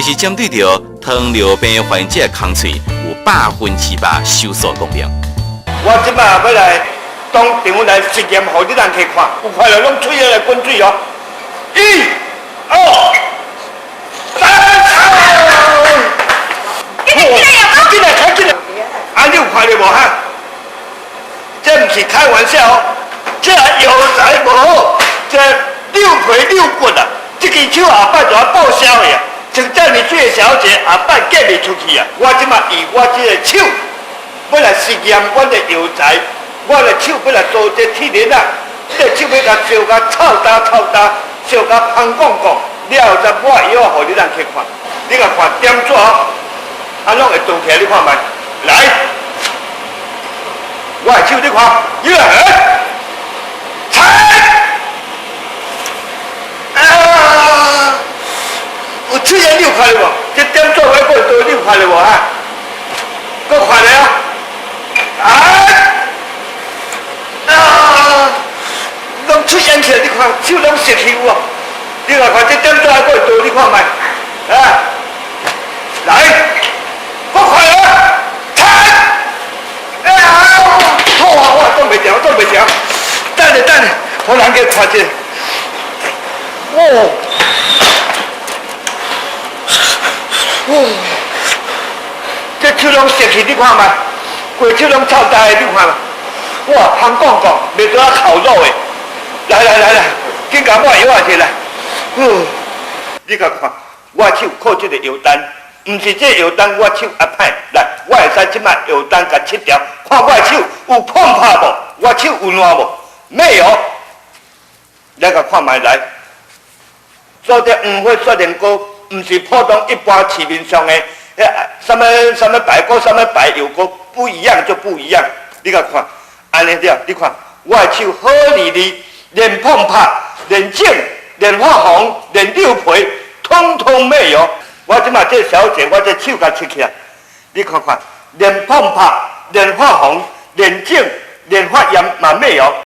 是针对着糖尿病患者的空喙有8%收缩功能。我即摆要来当场来实验，互你人去看，有快乐拢嘴来滚水哦。1、2、3，进来，快进来！啊，你有看到无哈？这毋是开玩笑哦，这药材无好，这溜皮溜骨啊！这支手下摆就要报销的啊！就叫你这个小姐下摆嫁袂出去啊！我即摆以我这个手要来实验我的药材，我的手要来做这铁链啊！这手要甲烧甲臭焦臭焦，烧甲香讲讲，了后再我药互你人去看，你甲看点做好，啊，拢会动起来，你看觅，来。我的手你看，一踩，啊！有出现你有看到无？这点做伙过多，你有看到无哈？搁看了啊！拢出现起来，你看手拢熟起有无？你来看这点做伙过多，你看觅，啊！来，搁看了，踩！我挡袂牢，等下，互人家看者。这手拢熟去，你看觅，规手拢臭焦的，你看觅。哇，香讲讲，袂做啊烤肉的。来，紧甲我药仔摕来。你甲看，我手靠这个药单，毋是这药单我手啊歹。来，我会使即摆药单甲切掉，看我手有碰拍无？我手有烂无？没有。来甲看觅来，做这黄花雪莲膏，毋是普通一般市面上的什么白膏、什么白油膏，不一样就不一样。你甲看，安尼了，你看我的手好利利，连碰拍、连剪、连发红、连溜皮，通通没有。我即摆这小姐，我这手甲切起来，你看看，连碰拍、连发红、连剪、连发炎嘛没有。